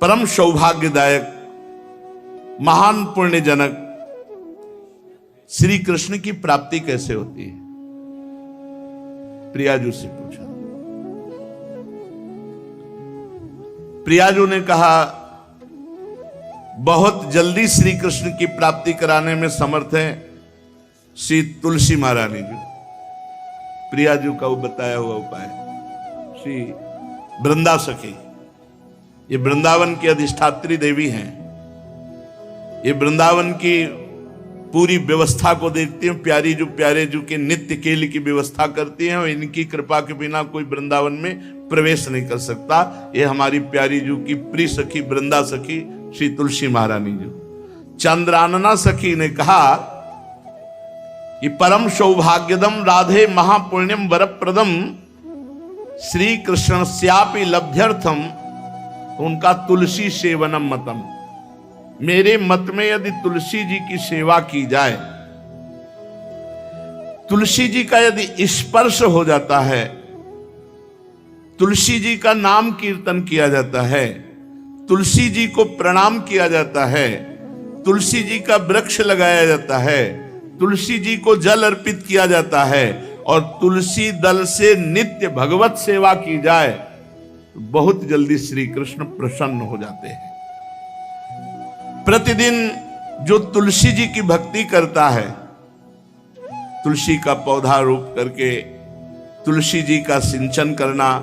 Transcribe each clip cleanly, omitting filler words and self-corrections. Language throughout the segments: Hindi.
परम सौभाग्यदायक महान पुण्यजनक श्री कृष्ण की प्राप्ति कैसे होती है? प्रियाजू से पूछा। प्रियाजू ने कहा, बहुत जल्दी श्री कृष्ण की प्राप्ति कराने में समर्थ है श्री तुलसी महारानी जी। प्रियाजू का वो बताया हुआ उपाय श्री वृंदा सखी, ये वृंदावन की अधिष्ठात्री देवी हैं। ये वृंदावन की पूरी व्यवस्था को देखती हैं। प्यारे जू के नित्य केल की व्यवस्था करती हैं और इनकी कृपा के बिना कोई वृंदावन में प्रवेश नहीं कर सकता। ये हमारी प्यारी जू की प्रिय सखी वृंदा सखी श्री तुलसी महारानी जी। चंद्रानना सखी ने कहा कि परम सौभाग्यदम राधे महापुण्यम वरप्रदम श्री कृष्ण स्यापि लभ्यर्थम, उनका तुलसी सेवनम मतम। मेरे मत में यदि तुलसी जी की सेवा की जाए, तुलसी जी का यदि स्पर्श हो जाता है, तुलसी जी का नाम कीर्तन किया जाता है, तुलसी जी को प्रणाम किया जाता है, तुलसी जी का वृक्ष लगाया जाता है, तुलसी जी को जल अर्पित किया जाता है और तुलसी दल से नित्य भगवत सेवा की जाए, तो बहुत जल्दी श्री कृष्ण प्रसन्न हो जाते हैं। प्रतिदिन जो तुलसी जी की भक्ति करता है, तुलसी का पौधा रोप करके तुलसी जी का सिंचन करना,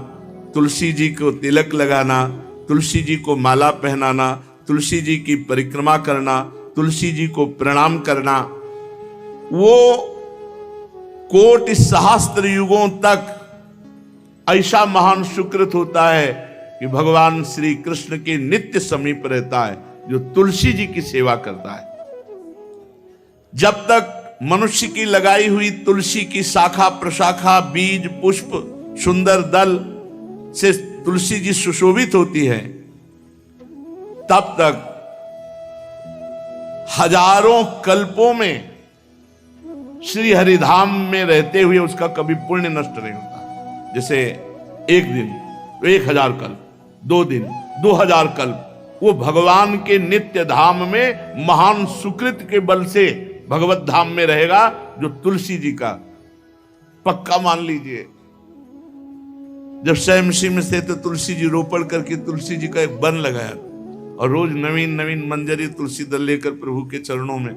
तुलसी जी को तिलक लगाना, तुलसी जी को माला पहनाना, तुलसी जी की परिक्रमा करना, तुलसी जी को प्रणाम करना, वो कोटि सहस्त्र युगों तक ऐसा महान सुकृत होता है कि भगवान श्री कृष्ण के नित्य समीप रहता है जो तुलसी जी की सेवा करता है। जब तक मनुष्य की लगाई हुई तुलसी की शाखा प्रशाखा बीज पुष्प सुंदर दल से तुलसी जी सुशोभित होती है, तब तक हजारों कल्पों में श्री हरिधाम में रहते हुए उसका कभी पुण्य नष्ट नहीं होता। जैसे एक दिन 1000 कल्प, 2 दिन 2000 कल्प वो भगवान के नित्य धाम में महान सुकृत के बल से भगवत धाम में रहेगा, जो तुलसी जी का पक्का मान लीजिए। जब स्वयंसी में से तो तुलसी जी रोपण करके तुलसी जी का एक वन लगाया और रोज नवीन नवीन मंजरी तुलसी दल लेकर प्रभु के चरणों में,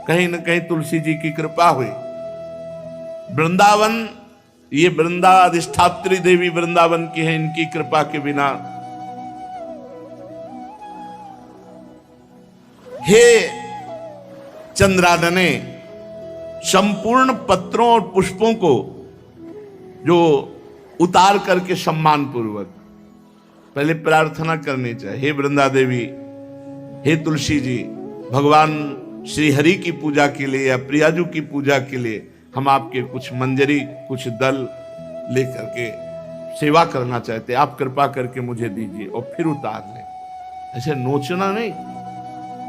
कहीं न कहीं तुलसी जी की कृपा हुई। वृंदावन, ये वृंदा अधिष्ठात्री देवी वृंदावन की है, इनकी कृपा के बिना हे चंद्रानने संपूर्ण पत्रों और पुष्पों को जो उतार करके सम्मान पूर्वक पहले प्रार्थना करनी चाहिए, हे वृंदा देवी, हे तुलसी जी, भगवान श्री हरि की पूजा के लिए या प्रियाजू की पूजा के लिए हम आपके कुछ मंजरी कुछ दल लेकर के सेवा करना चाहते हैं, आप कृपा करके मुझे दीजिए, और फिर उतार लें। ऐसे नोचना नहीं,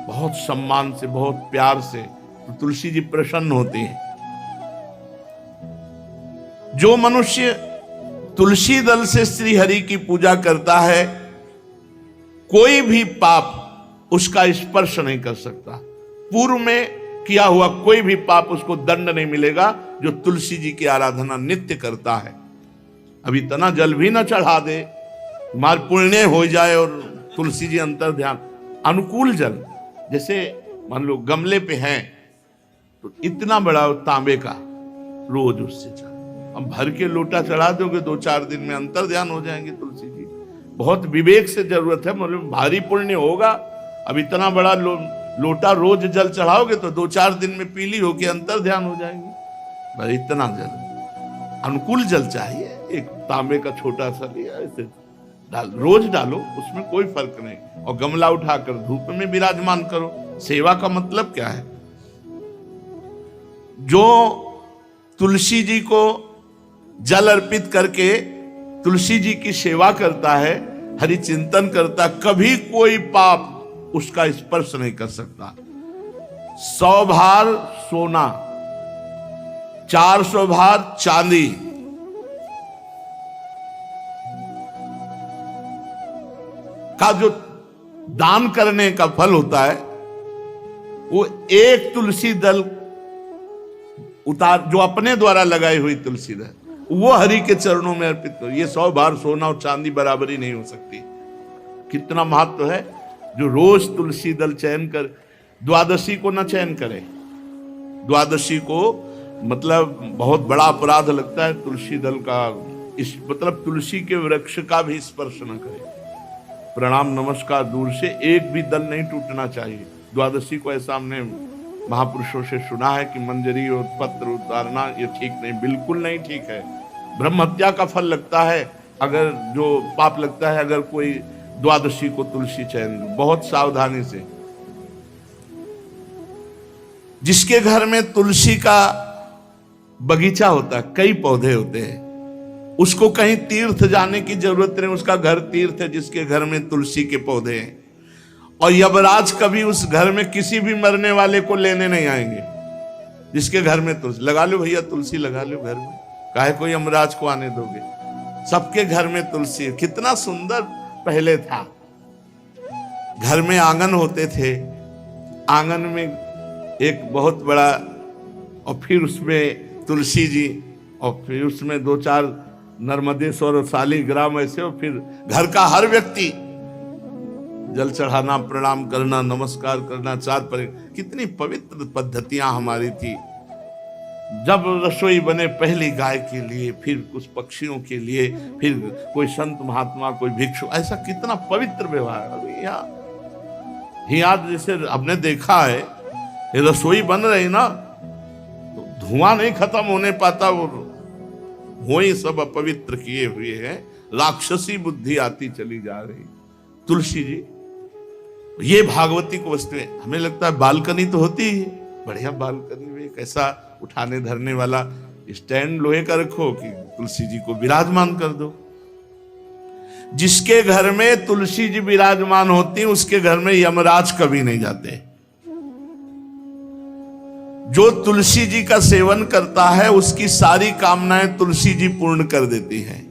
बहुत सम्मान से बहुत प्यार से, तो तुलसी जी प्रसन्न होती हैं। जो मनुष्य तुलसी दल से श्री हरि की पूजा करता है, कोई भी पाप उसका स्पर्श नहीं कर सकता। पूर्व में किया हुआ कोई भी पाप उसको दंड नहीं मिलेगा, जो तुलसी जी की आराधना नित्य करता है। अब इतना जल भी ना चढ़ा दे, मार पुण्य हो जाए और तुलसी जी अंतर ध्यान अनुकूल जल, जैसे मान लो गमले पे हैं तो इतना बड़ा तांबे का रोज उससे चढ़ा, अब भर के लोटा चढ़ा दोगे 2-4 दिन में अंतर ध्यान हो जाएंगे तुलसी जी। बहुत विवेक से जरूरत है, मतलब भारी पुण्य होगा। अब इतना बड़ा लोटा रोज जल चढ़ाओगे तो 2-4 दिन में पीली होके अंतर ध्यान हो जाएंगे। पर इतना जल, अनुकूल जल चाहिए। एक तांबे का छोटा सा लिया, ऐसे रोज डालो, उसमें कोई फर्क नहीं, और गमला उठाकर धूप में विराजमान करो। सेवा का मतलब क्या है? जो तुलसी जी को जल अर्पित करके तुलसी जी की सेवा करता है, हरि चिंतन करता, कभी कोई पाप उसका स्पर्श नहीं कर सकता। 100 भार सोना, 400 भार चांदी, का जो दान करने का फल होता है, वो एक तुलसी दल उतार, जो अपने द्वारा लगाई हुई तुलसी दल, वो हरि के चरणों में अर्पित करो। ये 100 बार सोना और चांदी बराबरी नहीं हो सकती। कितना महत्व है। जो रोज तुलसी दल चयन कर, द्वादशी को न चयन करे, द्वादशी को मतलब बहुत बड़ा अपराध लगता है तुलसी दल का, इस मतलब तुलसी के वृक्ष का भी स्पर्श न करे। प्रणाम नमस्कार दूर से, एक भी दल नहीं टूटना चाहिए। द्वादशी को ऐसा हमने महापुरुषों से सुना है कि मंजरी और पत्र उतारना ये ठीक नहीं, बिल्कुल नहीं ठीक है। ब्रह्म हत्या का फल लगता है, अगर जो पाप लगता है अगर कोई द्वादशी को तुलसी चयन, बहुत सावधानी से। जिसके घर में तुलसी का बगीचा होता है, कई पौधे होते हैं, उसको कहीं तीर्थ जाने की जरूरत नहीं, उसका घर तीर्थ है जिसके घर में तुलसी के पौधे हैं। और यमराज कभी उस घर में किसी भी मरने वाले को लेने नहीं आएंगे। जिसके घर में तुलसी, लगा लो भैया तुलसी लगा लो घर में, काहे कोई यमराज को आने दोगे। सबके घर में तुलसी। कितना सुंदर पहले था, घर में आंगन होते थे, आंगन में एक बहुत बड़ा, और फिर उसमें तुलसी जी, और फिर उसमें 2-4 नर्मदेश्वर और शालिग्राम ऐसे, और फिर घर का हर व्यक्ति जल चढ़ाना, प्रणाम करना, नमस्कार करना, 4 पर। कितनी पवित्र पद्धतियां हमारी थी। जब रसोई बने पहली गाय के लिए, फिर कुछ पक्षियों के लिए, फिर कोई संत महात्मा, कोई भिक्षु, ऐसा कितना पवित्र व्यवहार। अभी यहाँ जैसे हमने देखा है, ये रसोई बन रही ना, तो धुआं नहीं खत्म होने पाता, वो ही सब अपवित्र किए हुए हैं, राक्षसी बुद्धि आती चली जा रही। तुलसी जी, ये भागवती को वस्तु है। हमें लगता है बालकनी तो होती ही है, बढ़िया बालकनी में एक ऐसा उठाने धरने वाला स्टैंड लोहे का रखो कि तुलसी जी को विराजमान कर दो। जिसके घर में तुलसी जी विराजमान होती, उसके घर में यमराज कभी नहीं जाते। जो तुलसी जी का सेवन करता है, उसकी सारी कामनाएं तुलसी जी पूर्ण कर देती हैं।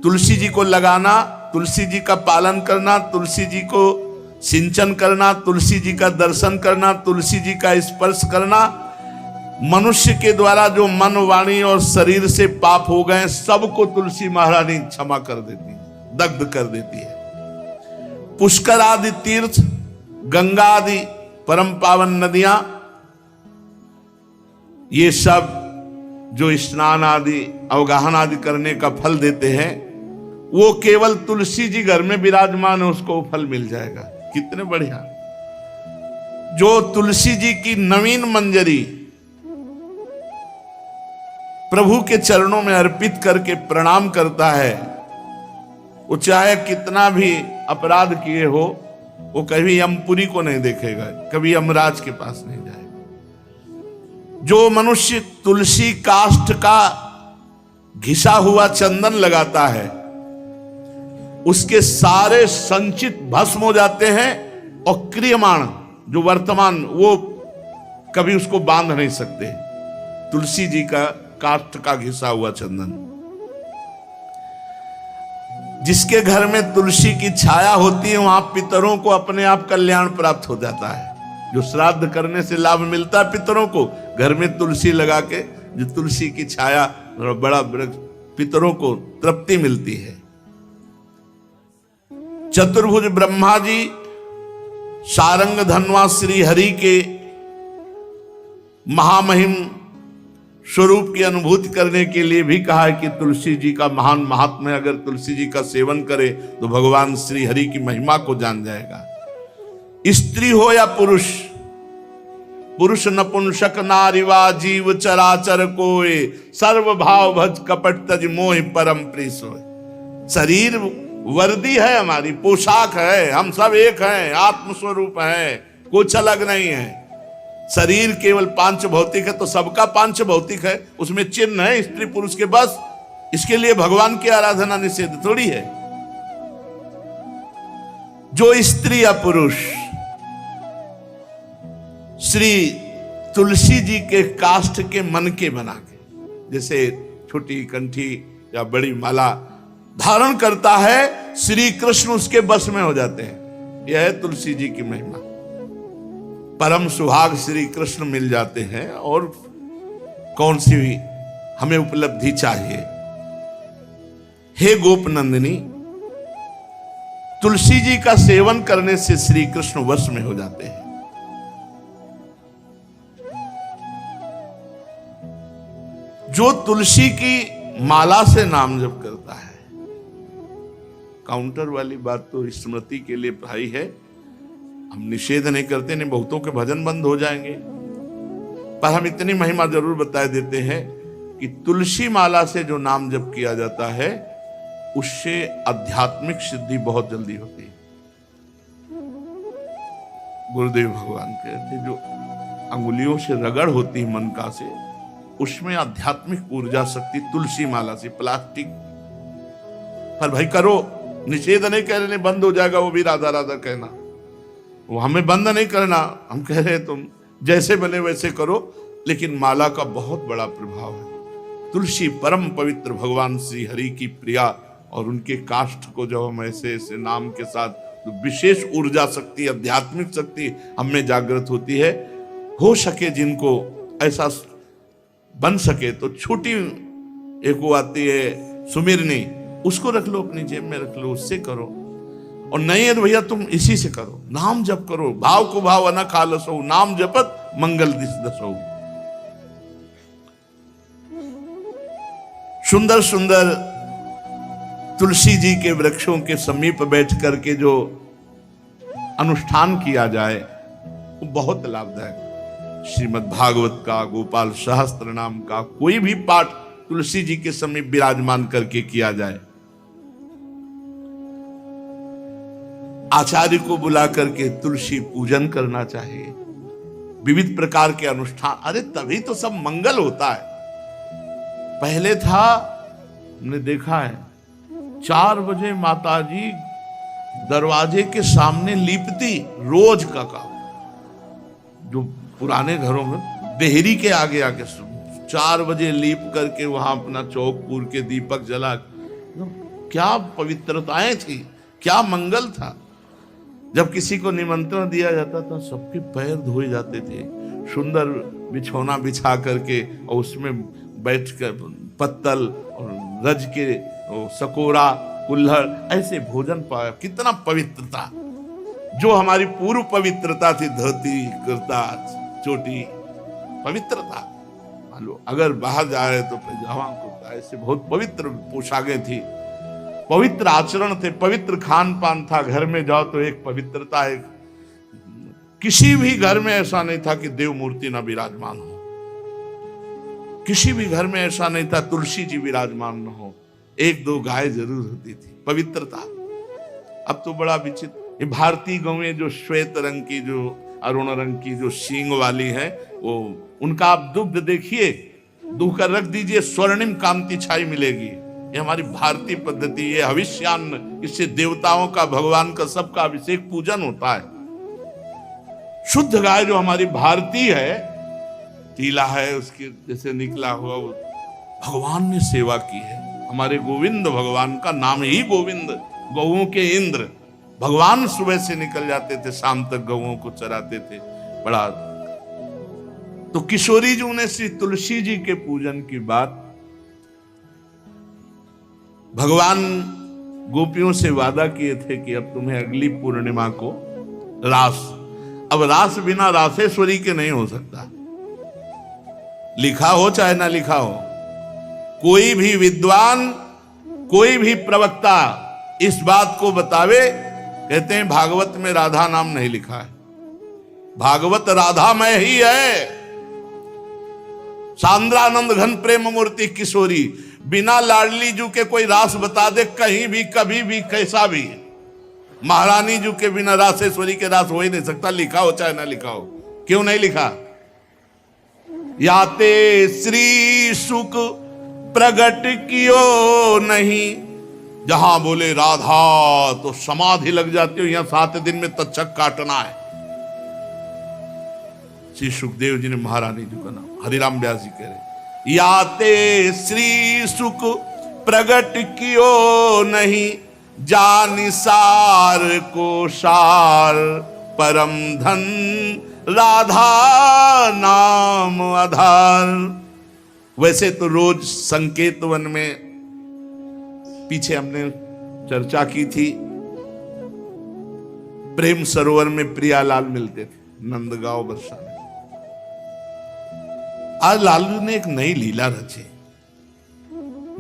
तुलसी जी को लगाना, तुलसी जी का पालन करना, तुलसी जी को सिंचन करना, तुलसी जी का दर्शन करना, तुलसी जी का स्पर्श करना, मनुष्य के द्वारा जो मन, वाणी और शरीर से पाप हो गए, सबको तुलसी महारानी क्षमा कर देती है, दग्ध कर देती है। पुष्कर आदि तीर्थ, गंगा आदि परम पावन नदियां, ये सब जो स्नान आदि, अवगाहन आदि करने का फल देते हैं, वो केवल तुलसी जी घर में विराजमान है, उसको फल मिल जाएगा। कितने बढ़िया। जो तुलसी जी की नवीन मंजरी प्रभु के चरणों में अर्पित करके प्रणाम करता है, वो चाहे कितना भी अपराध किए हो, वो कभी यमपुरी को नहीं देखेगा, कभी यमराज के पास नहीं जाएगा। जो मनुष्य तुलसी काष्ठ का घिसा हुआ चंदन लगाता है, उसके सारे संचित भस्म हो जाते हैं, और क्रियमाण जो वर्तमान, वो कभी उसको बांध नहीं सकते। तुलसी जी का काष्ठ का घिसा हुआ चंदन। जिसके घर में तुलसी की छाया होती है, वहां पितरों को अपने आप कल्याण प्राप्त हो जाता है। जो श्राद्ध करने से लाभ मिलता है पितरों को, घर में तुलसी लगा के, जो तुलसी की छाया, बड़ा पितरों को तृप्ति मिलती है। चतुर्भुज ब्रह्मा जी सारंग धनवा श्री हरि के महामहिम स्वरूप की अनुभूति करने के लिए भी कहा है कि तुलसी जी का महान महात्म्य, अगर तुलसी जी का सेवन करे तो भगवान श्री हरि की महिमा को जान जाएगा। स्त्री हो या पुरुष, पुरुष नपुंसक नारीवा जीव चराचर कोय, सर्व भाव भज कपट तज मोहि परम प्रिय सोय। शरीर वर्दी है, हमारी पोशाक है, हम सब एक हैं, आत्म स्वरूप है, कुछ अलग नहीं है। शरीर केवल पांच भौतिक है तो सबका पांच भौतिक है, उसमें चिन्ह है स्त्री पुरुष के, बस इसके लिए भगवान की आराधना निषेध थोड़ी है। जो स्त्री या पुरुष श्री तुलसी जी के काष्ठ के मन के बना के, जैसे छोटी कंठी या बड़ी माला धारण करता है, श्री कृष्ण उसके बस में हो जाते हैं। यह है तुलसी जी की महिमा। परम सुहाग श्री कृष्ण मिल जाते हैं और कौन सी भी हमें उपलब्धि चाहिए। हे गोप नंदिनी, तुलसी जी का सेवन करने से श्री कृष्ण वश में हो जाते हैं। जो तुलसी की माला से नाम जप करता है, काउंटर वाली बात तो स्मृति के लिए भाई है, हम निषेध नहीं करते, नहीं बहुतों के भजन बंद हो जाएंगे, पर हम इतनी महिमा जरूर बता देते हैं कि तुलसी माला से जो नाम जप किया जाता है उससे आध्यात्मिक सिद्धि बहुत जल्दी होती है। गुरुदेव भगवान कहते जो अंगुलियों से रगड़ होती है मन का से, उसमें आध्यात्मिक ऊर्जा शक्ति तुलसी माला से। प्लास्टिक पर भाई करो, निषेध नहीं कह रहे, बंद हो जाएगा वो भी राधा राधा कहना, वो हमें बंद नहीं करना, हम कह रहे तुम जैसे बने वैसे करो, लेकिन माला का बहुत बड़ा प्रभाव है। तुलसी परम पवित्र भगवान श्री हरि की प्रिया, और उनके काष्ठ को जब हम ऐसे ऐसे नाम के साथ, तो विशेष ऊर्जा शक्ति, आध्यात्मिक शक्ति हमें जागृत होती है। हो सके जिनको ऐसा बन सके तो छोटी एक वो आती है सुमिरनी, उसको रख लो, अपनी जेब में रख लो, उससे करो। और नहीं है तो भैया तुम इसी से करो, नाम जप करो, भाव को भाव अना खालसो, नाम जपत मंगल दिस दसो। सुंदर सुंदर तुलसी जी के वृक्षों के समीप बैठ करके जो अनुष्ठान किया जाए वो बहुत लाभदायक। श्रीमद् भागवत का, गोपाल सहस्त्र नाम का कोई भी पाठ तुलसी जी के समीप विराजमान करके किया जाए, आचार्य को बुला करके तुलसी पूजन करना चाहिए, विविध प्रकार के अनुष्ठान, अरे तभी तो सब मंगल होता है। पहले था, हमने देखा है, 4 बजे माताजी दरवाजे के सामने लीपती, रोज का काम। जो पुराने घरों में देहरी के आगे आके 4 बजे लीप करके वहां अपना चौक के दीपक जला, क्या पवित्रताएं थी, क्या मंगल था। जब किसी को निमंत्रण दिया जाता था सबके पैर धोए जाते थे, सुंदर बिछौना बिछा करके और उसमें बैठ कर पत्तल और रज के सकोरा कुल्हड़ ऐसे भोजन पाया। कितना पवित्रता, जो हमारी पूर्व पवित्रता थी, धोती कुर्ता चोटी, पवित्रता। मान लो अगर बाहर जा रहे तो पैजामा कुर्ता, ऐसे बहुत पवित्र पोशाकें थी, पवित्र आचरण थे, पवित्र खान पान था। घर में जाओ तो एक पवित्रता, एक किसी भी घर में ऐसा नहीं था कि देव मूर्ति ना विराजमान हो, किसी भी घर में ऐसा नहीं था तुलसी जी विराजमान न हो, 1-2 गाय जरूर होती थी, पवित्रता। अब तो बड़ा विचित्र, भारतीय गौएं जो श्वेत रंग की, जो अरुण रंग की, जो सींग वाली है, वो उनका आप दुग्ध देखिए, दूह कर रख दीजिए, स्वर्णिम कांति छाई मिलेगी। ये हमारी भारतीय पद्धति, ये हविष्यान्न, इससे देवताओं का, भगवान का, सबका अभिषेक पूजन होता है। शुद्ध गाय जो हमारी भारतीय है, तीला है उसके जैसे निकला हुआ, वो भगवान ने सेवा की है। हमारे गोविंद भगवान का नाम ही गोविंद, गौओं के इंद्र। भगवान सुबह से निकल जाते थे, शाम तक गौओं को चराते थे। बड़ा तो किशोरी जी ने श्री तुलसी जी के पूजन की बात, भगवान गोपियों से वादा किए थे कि अब तुम्हें अगली पूर्णिमा को रास, अब रास बिना रासेश्वरी के नहीं हो सकता। लिखा हो चाहे ना लिखा हो, कोई भी विद्वान, कोई भी प्रवक्ता इस बात को बतावे, कहते हैं भागवत में राधा नाम नहीं लिखा है, भागवत राधामय ही है। सांद्रानंद घन प्रेम मूर्ति किशोरी, बिना लाडली जू के कोई रास बता दे कहीं भी, कभी भी, कैसा भी। महारानी जू के बिना रासेश्वरी के रास हो ही नहीं सकता, लिखा हो चाहे ना लिखा हो। क्यों नहीं लिखा? याते श्री सुख प्रगट कियो नहीं, जहां बोले राधा तो समाधि लग जाती हो, यहां 7 दिन में तक्षक काटना है। श्री सुखदेव जी ने महारानी जी का नाम, हरिराम व्यास जी कह रहे, याते श्री सुख प्रगट कियो नहीं, जानिसार को सार परम धन राधा नाम आधार। वैसे तो रोज संकेत वन में पीछे हमने चर्चा की थी, प्रेम सरोवर में प्रियालाल मिलते थे नंदगांव बरसा में। आज लालू ने एक नई लीला रची,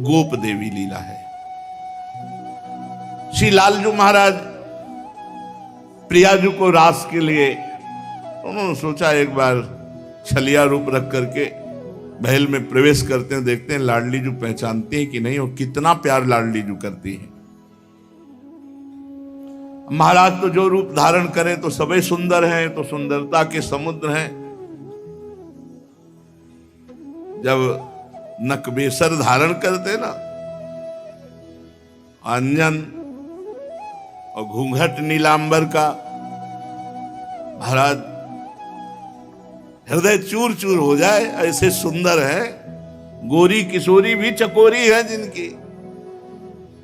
गोप देवी लीला है। श्री लालजू महाराज प्रियाजू को रास के लिए उन्होंने सोचा एक बार छलिया रूप रख करके महल में प्रवेश करते हैं, देखते हैं लाडली जू पहचानती है कि नहीं, और कितना प्यार लाडली जू करती है। महाराज तो जो रूप धारण करें तो सभी सुंदर हैं, तो सुंदरता के समुद्र हैं। जब नकबेसर धारण करते ना, अंजन और घूंघट नीलांबर का, महाराज हृदय चूर चूर हो जाए, ऐसे सुंदर है। गोरी किशोरी भी चकोरी है जिनकी,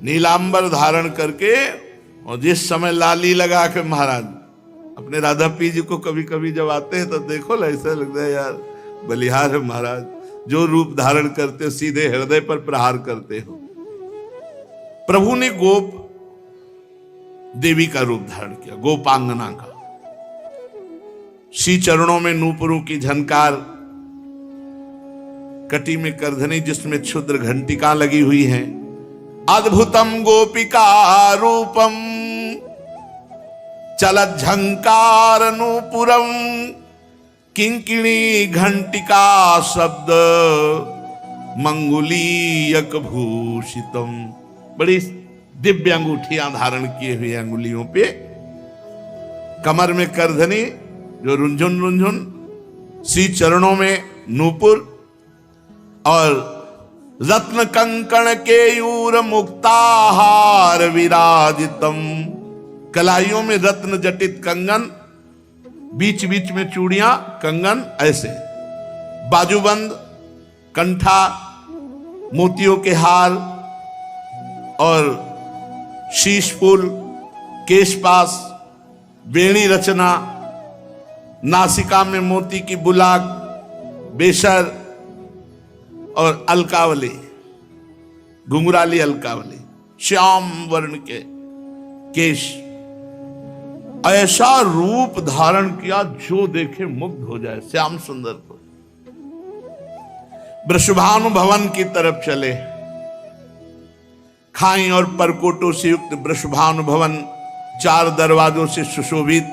नीलांबर धारण करके। और जिस समय लाली लगा के महाराज अपने राधा पी जी को कभी कभी जब आते हैं तो देखो ऐसा लगता है यार बलिहार है महाराज, जो रूप धारण करते हो सीधे हृदय पर प्रहार करते हो। प्रभु ने गोप देवी का रूप धारण किया, गोपांगना का। श्री चरणों में नूपुरों की झनकार, कटी में करधनी जिसमें क्षुद्र घंटिका लगी हुई हैं। अद्भुतम गोपिका रूपम चलत झंकार नूपुरम किंकिणी घंटिका शब्द मंगुलीयक भूषितम। बड़ी दिव्य अंगूठियां धारण किए हुए अंगुलियों पे, कमर में करधनी जो रुंझुन रुंझुन, श्री चरणों में नूपुर और रत्न कंकण के यूर मुक्ताहार विराजितम। कलाइयों में रत्न जटित कंगन, बीच बीच में चूड़ियां कंगन, ऐसे बाजूबंद, कंठा, मोतियों के हार और शीश फूल, केशपास, वेणी रचना, नासिका में मोती की बुलाक, बेशर और अलकावली, घुंघराली अलकावली, श्याम वर्ण के केश। ऐसा रूप धारण किया जो देखे मुग्ध हो जाए श्याम सुंदर को। वृषभानु भवन की तरफ चले। खाई और परकोटों से युक्त वृषभानु भवन 4 दरवाजों से सुशोभित,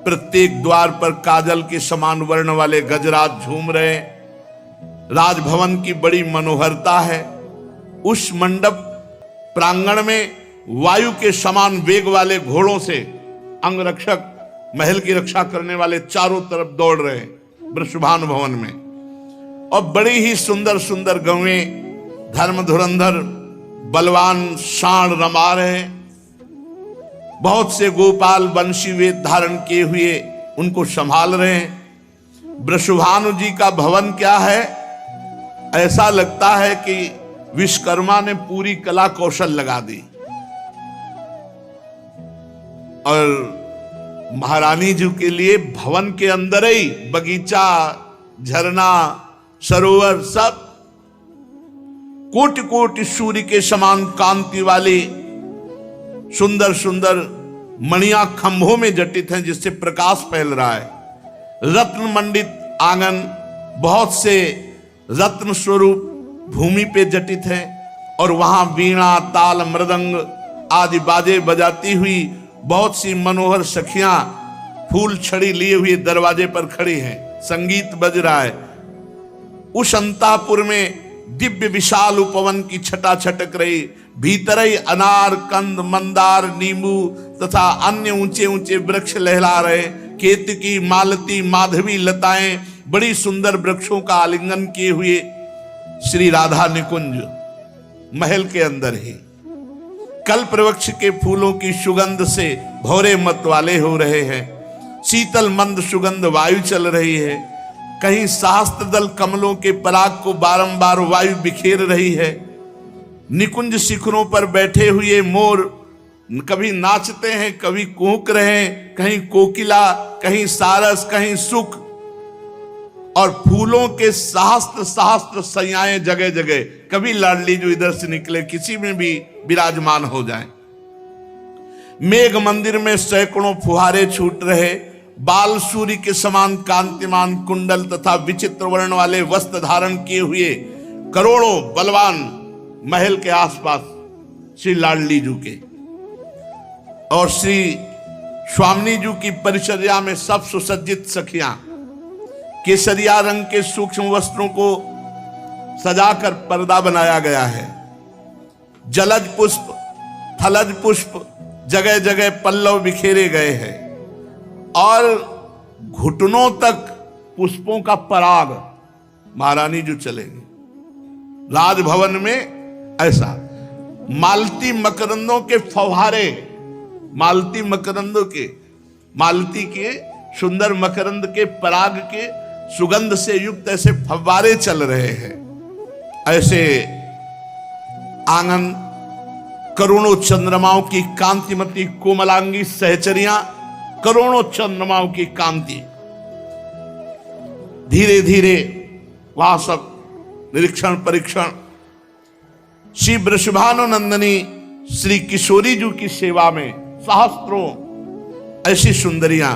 प्रत्येक द्वार पर काजल के समान वर्ण वाले गजराज झूम रहे। राजभवन की बड़ी मनोहरता है। उस मंडप प्रांगण में वायु के समान वेग वाले घोड़ों से अंगरक्षक, महल की रक्षा करने वाले चारों तरफ दौड़ रहे वृषभानु भवन में। और बड़ी ही सुंदर सुंदर गौएं धर्म धुरंधर बलवान शाण रमा रहे। बहुत से गोपाल बंशी वेद धारण किए हुए उनको संभाल रहे हैं। वृषभानु जी का भवन क्या है, ऐसा लगता है कि विश्वकर्मा ने पूरी कला कौशल लगा दी। और महारानी जी के लिए भवन के अंदर ही बगीचा, झरना, सरोवर, सब कोटि कोटि सूर्य के समान कांति वाली सुंदर सुंदर मणियां खंभों में जटित हैं, जिससे प्रकाश फैल रहा है। रत्न मंडित आंगन, बहुत से रत्न स्वरूप भूमि पे जटित हैं। और वहां वीणा, ताल, मृदंग आदि बाजे बजाती हुई बहुत सी मनोहर सखियां फूल छड़ी लिए हुए दरवाजे पर खड़ी हैं, संगीत बज रहा है। उस अंतापुर में दिव्य विशाल उपवन की छटा छटक रही। भीतर ही अनार, कंद, मंदार, नींबू तथा अन्य ऊंचे ऊंचे वृक्ष लहला रहे। केतकी, मालती, माधवी लताएं बड़ी सुंदर वृक्षों का आलिंगन किए हुए श्री राधा निकुंज महल के अंदर ही कल्प वृक्ष के फूलों की सुगंध से भौरे मत वाले हो रहे हैं। शीतल मंद सुगंध वायु चल रही है। कहीं सहस्त्र दल कमलों के पराग को बारंबार वायु बिखेर रही है। निकुंज शिखरों पर बैठे हुए मोर कभी नाचते हैं, कभी कूक रहे हैं, कहीं कोकिला, कहीं सारस, कहीं सुख, और फूलों के सहस्त्र सहस्त्र सैयाएं जगह जगह। कभी लाडली जो इधर से निकले, किसी में भी विराजमान हो जाए। मेघ मंदिर में सैकड़ों फुहारे छूट रहे, बाल सूर्य के समान कांतिमान कुंडल तथा विचित्र वर्ण वाले वस्त्र धारण किए हुए करोड़ों बलवान महल के आसपास श्री लाडली जू के और श्री स्वामिनी जू की परिचर्या में सब सुसज्जित सखियां केसरिया रंग के सूक्ष्म वस्त्रों को सजाकर पर्दा बनाया गया है। जलज पुष्प, थलज पुष्प, जगह जगह पल्लव बिखेरे गए हैं और घुटनों तक पुष्पों का पराग महारानी जो चलेंगे। राजभवन में ऐसा मालती मकरंदों के फव्वारे, मालती मकरंदों के, मालती के सुंदर मकरंद के पराग के सुगंध से युक्त ऐसे फव्वारे चल रहे हैं। ऐसे आंगन करोड़ों चंद्रमाओं की कांतिमती कोमलांगी सहचरियां, करोड़ों चंद्रमाओं की कांति, धीरे धीरे वहां सब निरीक्षण परीक्षण। श्री वृषभानुनंदनी श्री किशोरी जी की सेवा में सहस्त्रों ऐसी सुंदरियां,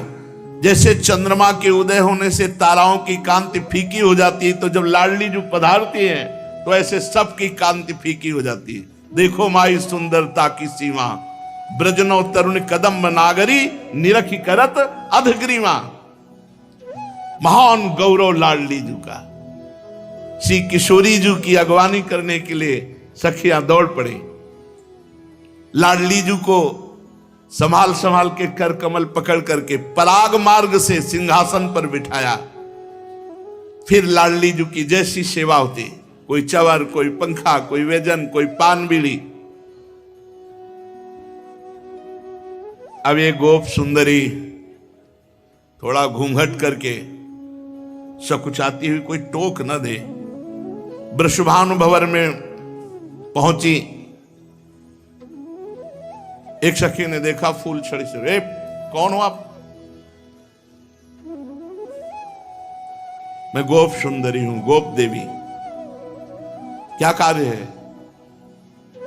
जैसे चंद्रमा के उदय होने से ताराओं की कांति फीकी हो जाती है, तो जब लाडली जो पधारती है तो ऐसे सबकी कांति फीकी हो जाती है। देखो माई सुंदरता की सीमा, ब्रजनो तरुण कदम नागरी, निरखी करत अधग्रीमा। महान गौरव लाडली जू का। श्री किशोरी जू की अगवानी करने के लिए सखियां दौड़ पड़ी। लाडली जू को संभाल संभाल के कर कमल पकड़ करके पराग मार्ग से सिंहासन पर बिठाया। फिर लाडली जू की जैसी सेवा होती, कोई चवर, कोई पंखा, कोई व्यजन, कोई पान बीड़ी। अब ये गोप सुंदरी थोड़ा घूंघट करके सकुचाती हुई कोई टोक न दे, वृषभानु भवन में पहुंची। एक सखी ने देखा फूल छड़ी से, रे कौन हो आप? मैं गोप सुंदरी हूं, गोप देवी। क्या कार्य है?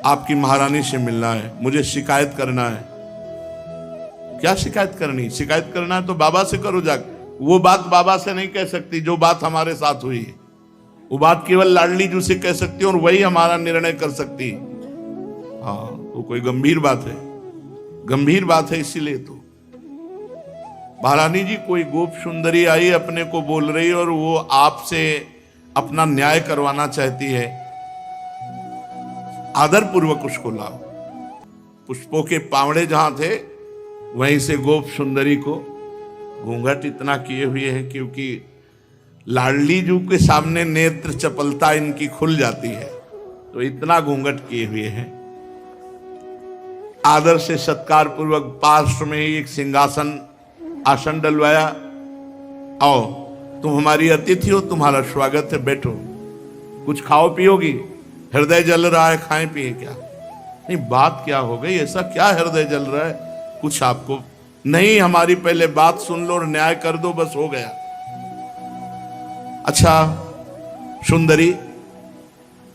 आपकी महारानी से मिलना है, मुझे शिकायत करना है। क्या शिकायत करनी? शिकायत करना है तो बाबा से करो जाकर। वो बात बाबा से नहीं कह सकती जो बात हमारे साथ हुई है, वो बात केवल लाडली जू से कह सकती है और वही हमारा निर्णय कर सकती है। हाँ, तो कोई गंभीर बात है, गंभीर बात है, इसीलिए तो महारानी जी कोई गोप सुंदरी आई अपने को बोल रही और वो आपसे अपना न्याय करवाना चाहती है। आदर पूर्वक उसको लाओ। पुष्पों के पावड़े जहां थे वहीं से गोप सुंदरी को घूंघट इतना किए हुए हैं क्योंकि लाडली जू के सामने नेत्र चपलता इनकी खुल जाती है, तो इतना घूंघट किए हुए हैं। आदर से सत्कार पूर्वक पार्श्व में ही एक सिंहासन आसन डलवाया। आओ, तुम हमारी अतिथि हो, तुम्हारा स्वागत है, बैठो। कुछ खाओ पियोगी? हृदय जल रहा है, खाएं पिए क्या? नहीं, बात क्या हो गई? ऐसा क्या हृदय जल रहा है? कुछ आपको नहीं, हमारी पहले बात सुन लो और न्याय कर दो, बस हो गया। अच्छा सुंदरी,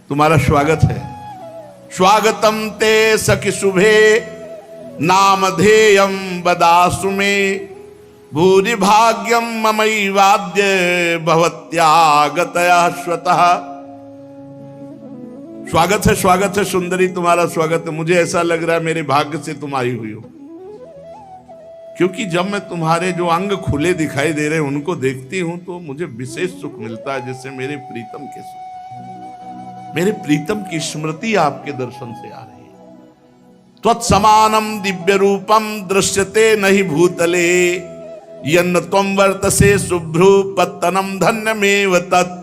तुम्हारा स्वागत है। स्वागतम ते सखि शुभे नामधेयम बदासु में, भूरि भाग्यम ममई वाद्य भवत्यागतया स्वतः। स्वागत है सुंदरी, तुम्हारा स्वागत है। मुझे ऐसा लग रहा है मेरे भाग्य से तुम आई हुई हो, क्योंकि जब मैं तुम्हारे जो अंग खुले दिखाई दे रहे हैं उनको देखती हूं तो मुझे विशेष सुख मिलता है, जैसे मेरे प्रीतम के सुख, मेरे प्रीतम की स्मृति आपके दर्शन से आ रही है। त्वत्समानम दिव्य रूपम दृश्यते नहीं भूतले, यन्न त्वं वर्तसे शुभ्रू पत्तनम धन्यमेव तत्।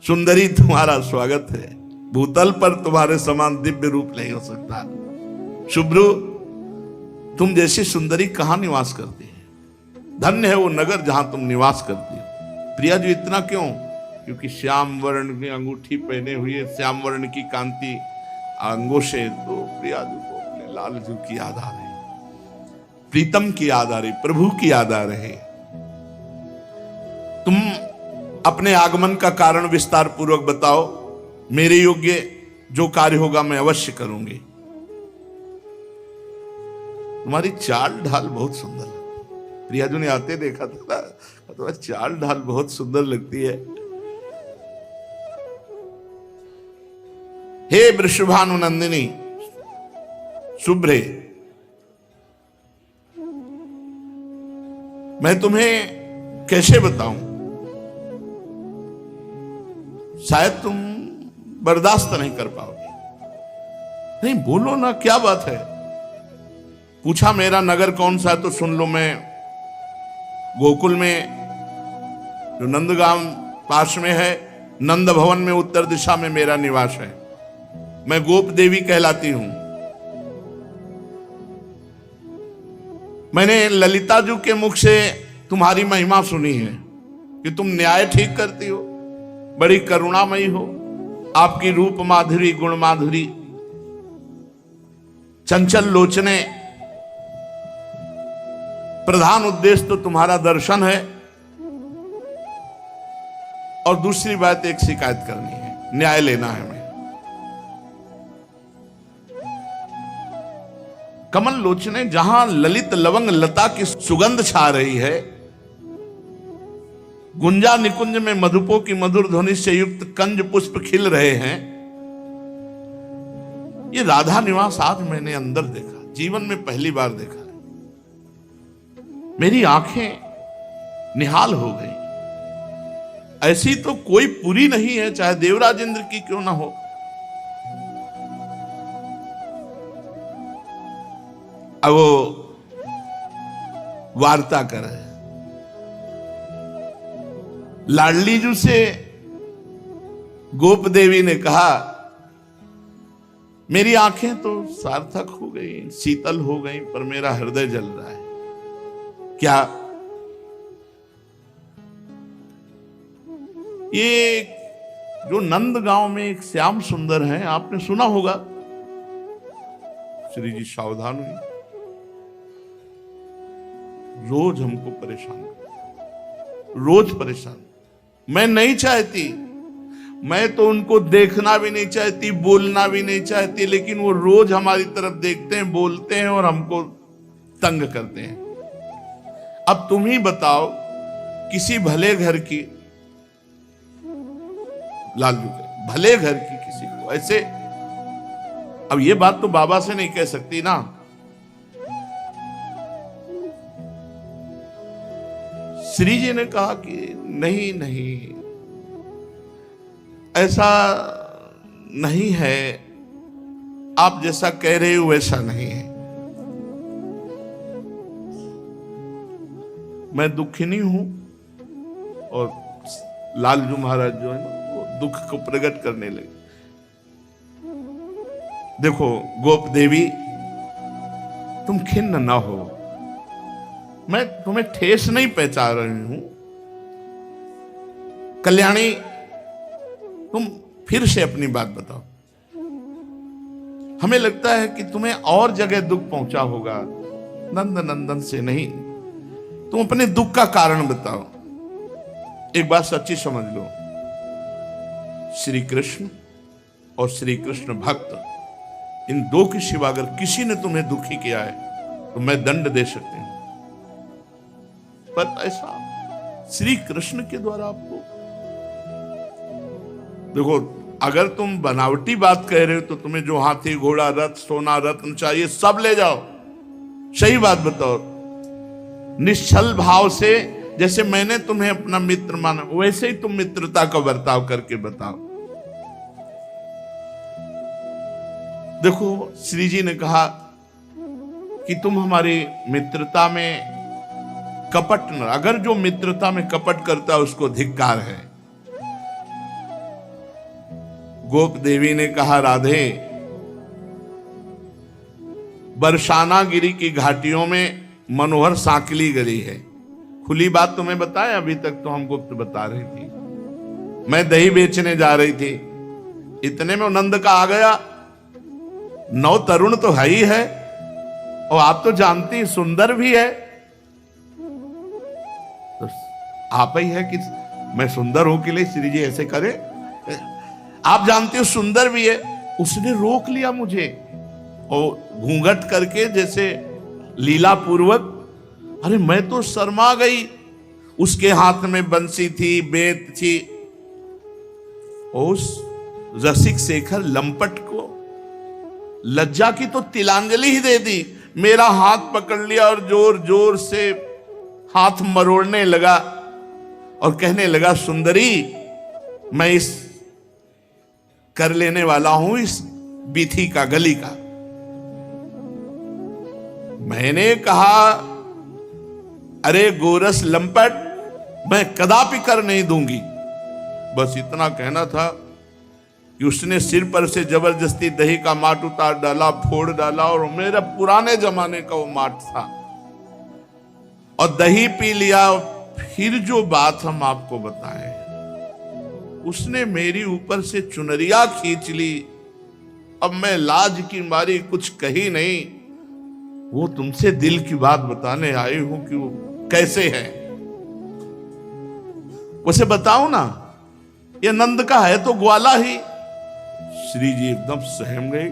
सुंदरी, तुम्हारा स्वागत है। भूतल पर तुम्हारे समान दिव्य रूप नहीं हो सकता। शुभ्रू, तुम जैसी सुंदरी कहां निवास करती है? धन्य है वो नगर जहां तुम निवास करती हो। प्रिया जी, इतना क्यों? क्योंकि श्याम वर्ण की अंगूठी पहने हुए, श्याम वर्ण की कांति अंगों से तो प्रिया जी को अपने लालजू की याद आ रही, प्रीतम की याद आ रही, प्रभु की याद आ रही। तुम अपने आगमन का कारण विस्तार पूर्वक बताओ, मेरे योग्य जो कार्य होगा मैं अवश्य करूंगी। तुम्हारी चाल ढाल बहुत सुंदर है। प्रियाजू ने आते देखा था, तुम्हारी चाल ढाल बहुत सुंदर लगती है। हे वृषभानुनंदिनी शुभ्रे, मैं तुम्हें कैसे बताऊं, शायद तुम बर्दाश्त नहीं कर पाओगे। नहीं बोलो ना, क्या बात है। पूछा मेरा नगर कौन सा है, तो सुन लो, मैं गोकुल में जो नंदगांव पास में है, नंद भवन में उत्तर दिशा में मेरा निवास है। मैं गोप देवी कहलाती हूं। मैंने ललिता जी के मुख से तुम्हारी महिमा सुनी है कि तुम न्याय ठीक करती हो, बड़ी करुणामयी हो। आपकी रूप माधुरी, गुण माधुरी, चंचल लोचने, प्रधान उद्देश्य तो तुम्हारा दर्शन है। और दूसरी बात, एक शिकायत करनी है, न्याय लेना है। मैं कमल लोचने, जहां ललित लवंग लता की सुगंध छा रही है, गुंजा निकुंज में मधुपो की मधुर ध्वनि से युक्त कंज पुष्प खिल रहे हैं, ये राधा निवास आज मैंने अंदर देखा, जीवन में पहली बार देखा। मेरी आंखें निहाल हो गई। ऐसी तो कोई पुरी नहीं है, चाहे देवराज इंद्र की क्यों ना हो। अब वो वार्ता करे, लाडली जू से गोप देवी ने कहा, मेरी आंखें तो सार्थक हो गई, शीतल हो गई, पर मेरा हृदय जल रहा है। क्या ये जो नंदगांव में एक श्याम सुंदर है, आपने सुना होगा, श्री जी सावधान हुई, रोज हमको परेशान कर, रोज परेशान। मैं नहीं चाहती, मैं तो उनको देखना भी नहीं चाहती, बोलना भी नहीं चाहती, लेकिन वो रोज हमारी तरफ देखते हैं, बोलते हैं और हमको तंग करते हैं। अब तुम ही बताओ, किसी भले घर की, लालजू के भले घर की किसी को ऐसे, अब ये बात तो बाबा से नहीं कह सकती ना। श्री जी ने कहा कि नहीं नहीं, ऐसा नहीं है, आप जैसा कह रहे हो वैसा नहीं है। मैं दुखिनी हूं, और लालजू महाराज जो है ना, वो दुख को प्रकट करने लगे। देखो गोप देवी, तुम खिन्न ना हो, मैं तुम्हें ठेस नहीं पहचान रही हूं। कल्याणी, तुम फिर से अपनी बात बताओ। हमें लगता है कि तुम्हें और जगह दुख पहुंचा होगा, नंद नंदन से नहीं। तुम अपने दुख का कारण बताओ। एक बात सच्ची समझ लो, श्री कृष्ण और श्री कृष्ण भक्त, इन दो के सिवा अगर किसी ने तुम्हें दुखी किया है तो मैं दंड दे सकती हूं, पर ऐसा श्री कृष्ण के द्वारा आपको। देखो, अगर तुम बनावटी बात कह रहे हो तो तुम्हें जो हाथी घोड़ा रथ सोना रत्न चाहिए सब ले जाओ। सही बात बताओ, निश्चल भाव से, जैसे मैंने तुम्हें अपना मित्र माना, वैसे ही तुम मित्रता का बर्ताव करके बताओ। देखो, श्री जी ने कहा कि तुम हमारी मित्रता में कपट न, अगर जो मित्रता में कपट करता है उसको धिक्कार है। गोप देवी ने कहा, राधे, बरसाना गिरी की घाटियों में मनोहर सांकली गली है। खुली बात तुम्हें बताया, अभी तक तो हम गुप्त बता रही थी। मैं दही बेचने जा रही थी, इतने में नंद का आ गया। 9 तरुण तो है ही है, और आप तो जानती हैं सुंदर भी है, तो आप ही है कि मैं सुंदर हूं के लिए श्री जी ऐसे करे? आप जानते हो सुंदर भी है। उसने रोक लिया मुझे और घूंघट करके जैसे लीला पूर्वक। अरे मैं तो शर्मा गई। उसके हाथ में बंसी थी, बेत थी। उस रसिक शेखर लंपट को लज्जा की तो तिलांजलि ही दे दी। मेरा हाथ पकड़ लिया और जोर जोर से हाथ मरोड़ने लगा और कहने लगा, सुंदरी, मैं इस कर लेने वाला हूं इस बीथी का, गली का। मैंने कहा, अरे गोरस लंपट, मैं कदापि कर नहीं दूंगी। बस इतना कहना था कि उसने सिर पर से जबरदस्ती दही का माट उतार डाला, फोड़ डाला, और मेरा पुराने जमाने का वो माट था, और दही पी लिया। फिर जो बात हम आपको बताएं, उसने मेरी ऊपर से चुनरिया खींच ली। अब मैं लाज की मारी कुछ कही नहीं। वो तुमसे दिल की बात बताने आई हूं कि वो कैसे है, उसे बताओ ना। ये नंद का है तो ग्वाला ही। श्री जी एकदम सहम गए।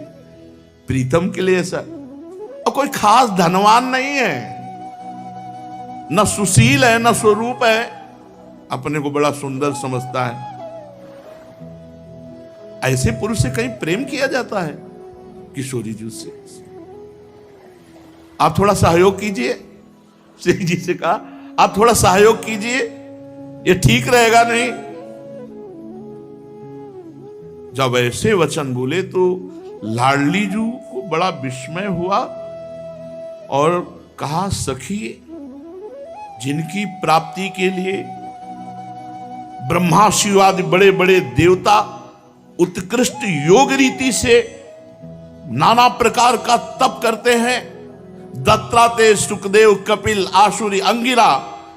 प्रीतम के लिए ऐसा, और कोई खास धनवान नहीं है, न सुशील है, न स्वरूप है, अपने को बड़ा सुंदर समझता है। ऐसे पुरुष से कहीं प्रेम किया जाता है? किशोरी जी से आप थोड़ा सहयोग कीजिए। श्री जी से कहा, आप थोड़ा सहयोग कीजिए, ये ठीक रहेगा नहीं। जब ऐसे वचन बोले तो लाडली जी को बड़ा विस्मय हुआ और कहा, सखी, जिनकी प्राप्ति के लिए ब्रह्मा शिव आदि बड़े बड़े देवता उत्कृष्ट योग रीति से नाना प्रकार का तप करते हैं, दत्तात्रेय, सुखदेव, कपिल, आसुरी, अंगिरा,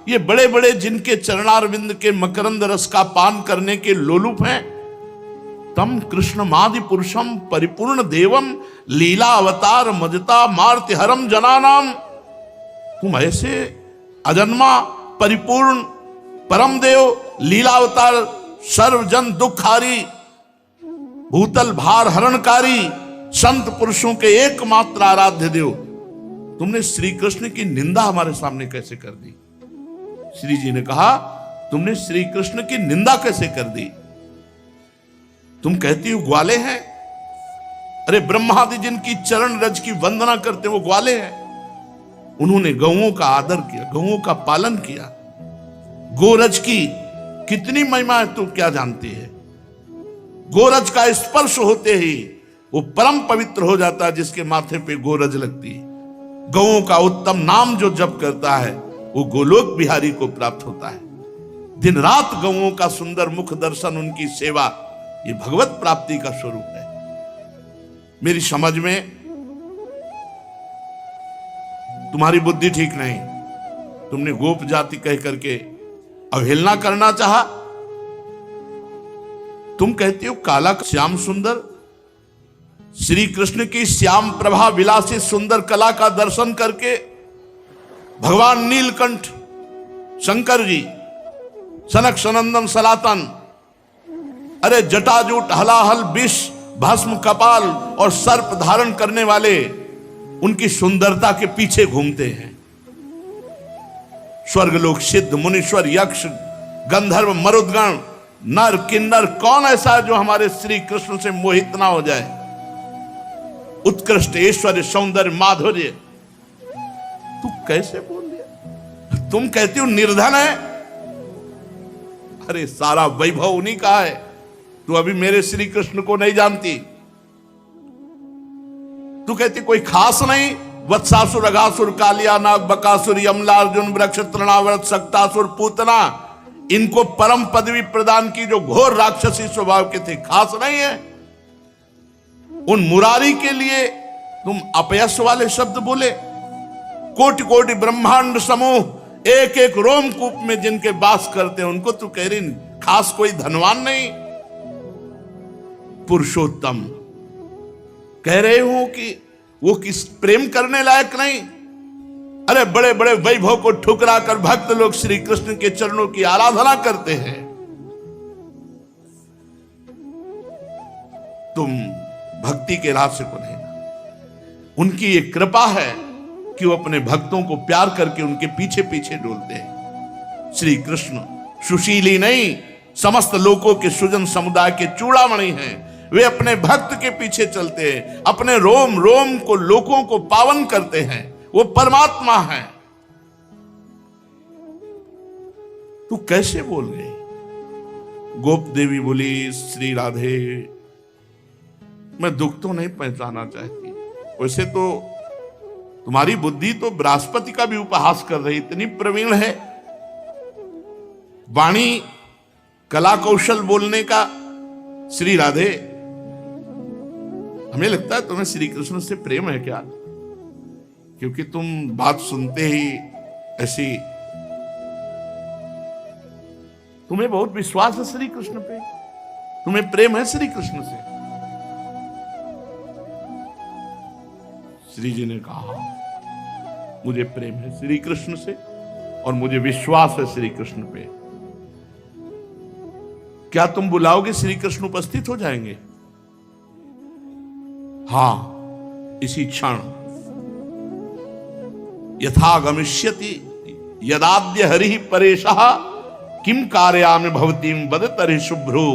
ये बड़े बड़े जिनके चरणारविंद के मकरंद रस का पान करने के लोलुप हैं, तम कृष्णमादि पुरुषम परिपूर्ण देवम लीला अवतार मजता मार्ति हरम जनानाम। तुम ऐसे अजन्मा परिपूर्ण परम देव, लीला अवतार, सर्वजन दुखारी, भूतल भार हरणकारी, संत पुरुषों के एकमात्र आराध्य देव, तुमने श्री कृष्ण की निंदा हमारे सामने कैसे कर दी? श्री जी ने कहा, तुमने श्री कृष्ण की निंदा कैसे कर दी? तुम कहती हो ग्वाले हैं। अरे ब्रह्मादि जिनकी चरण रज की वंदना करते वो ग्वाले हैं। उन्होंने गौओं का आदर किया, गौओं का पालन किया। गोरज की कितनी महिमा है तुम क्या जानती है? गोरज का स्पर्श होते ही वो परम पवित्र हो जाता है, जिसके माथे पे गोरज लगती है। गौओं का उत्तम नाम जो जप करता है वो गोलोक बिहारी को प्राप्त होता है। दिन रात गौओं का सुंदर मुख दर्शन, उनकी सेवा, ये भगवत प्राप्ति का स्वरूप है। मेरी समझ में तुम्हारी बुद्धि ठीक नहीं। तुमने गोप जाति कह करके अवहेलना करना चाहा। तुम कहती हो काला श्याम सुंदर। श्री कृष्ण की श्याम प्रभा विलासी सुंदर कला का दर्शन करके भगवान नीलकंठ, शंकर जी, सनक सनंदन सनातन, अरे जटाजूट, हलाहल, विष, भस्म, कपाल और सर्प धारण करने वाले उनकी सुंदरता के पीछे घूमते हैं। स्वर्गलोक, सिद्ध, मुनीश्वर, यक्ष, गंधर्व, मरुदगण, नर, किन्नर, कौन ऐसा है जो हमारे श्री कृष्ण से मोहित ना हो जाए? उत्कृष्ट ऐश्वर्य, सौंदर्य, माधुर्य। तू कैसे बोल दिया? तुम कहती हो निर्धन है। अरे सारा वैभव उन्हीं का है। तू अभी मेरे श्री कृष्ण को नहीं जानती। तू कहती कोई खास नहीं। वत्सासुर, अघासुर, कालिया नाग, बकासुर, यमला, अर्जुन, वृक्ष, तृणाव्रत, सक्तासुर, पूतना, इनको परम पदवी प्रदान की जो घोर राक्षसी स्वभाव के थे, खास नहीं है। उन मुरारी के लिए तुम अपयश वाले शब्द बोले। कोटि कोटि ब्रह्मांड समूह एक एक रोमकूप में जिनके वास करते हैं, उनको तू कह रही खास कोई धनवान नहीं। पुरुषोत्तम कह रहे हो कि वो किस प्रेम करने लायक नहीं। अरे बड़े बड़े वैभव को ठुकरा कर भक्त लोग श्री कृष्ण के चरणों की आराधना करते हैं। तुम भक्ति के रास्ते को नहीं ना। उनकी ये कृपा है कि वो अपने भक्तों को प्यार करके उनके पीछे पीछे डोलते हैं। श्री कृष्ण सुशीली नहीं, समस्त लोगों के सुजन समुदाय के चूड़ामणि हैं। वे अपने भक्त के पीछे चलते हैं, अपने रोम रोम को लोगों को पावन करते हैं। वो परमात्मा है। तू कैसे बोल गई? गोप देवी बोली, श्री राधे मैं दुख तो नहीं पहचाना चाहती। वैसे तो तुम्हारी बुद्धि तो बृहस्पति का भी उपहास कर रही, इतनी प्रवीण है। वाणी कला कौशल बोलने का। श्री राधे हमें लगता है तुम्हें श्री कृष्ण से प्रेम है क्या? क्योंकि तुम बात सुनते ही ऐसी, तुम्हें बहुत विश्वास है श्री कृष्ण पे, तुम्हें प्रेम है श्री कृष्ण से। श्री जी ने कहा मुझे प्रेम है श्री कृष्ण से और मुझे विश्वास है श्री कृष्ण पे। क्या तुम बुलाओगे श्री कृष्ण उपस्थित हो जाएंगे? हां, इसी क्षण यथा गमिष्यति यदाद्य हरि परेशः किम कार्यामि भवतीम वदतरि शुभ्रो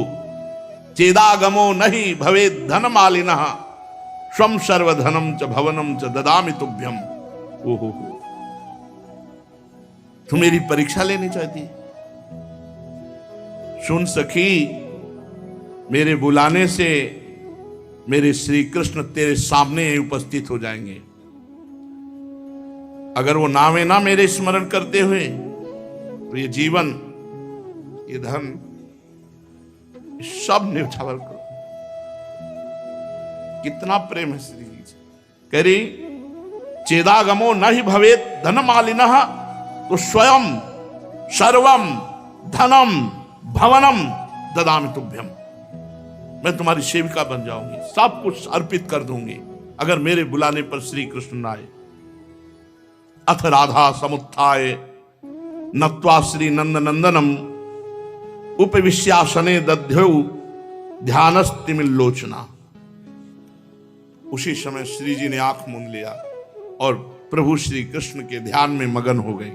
चेदागमो नहीं भवेद धनमालिनः स्वम सर्वधनम च भवनम च ददामि तुभ्यम। ओहो, तू मेरी परीक्षा लेनी चाहती? सुन सखी, मेरे बुलाने से मेरे श्री कृष्ण तेरे सामने उपस्थित हो जाएंगे। अगर वो नावे ना मेरे स्मरण करते हुए तो ये जीवन, ये धन, सब न्यौछावर करो। कितना प्रेम है श्री जी से। कह रही चेदागमो न ही भवेत धनमालिनः तो स्वयं सर्वम धनम भवनम ददामि तुभ्यम। मैं तुम्हारी सेविका बन जाऊंगी, सब कुछ अर्पित कर दूंगी अगर मेरे बुलाने पर श्री कृष्ण न आए। अथ राधा समुत्थाय नत्वा श्री नंद नंदनम उपविश्यासने दध्यौ ध्यानस्तिमिल्लोचना। उसी समय श्री जी ने आंख मूंद लिया और प्रभु श्री कृष्ण के ध्यान में मगन हो गई।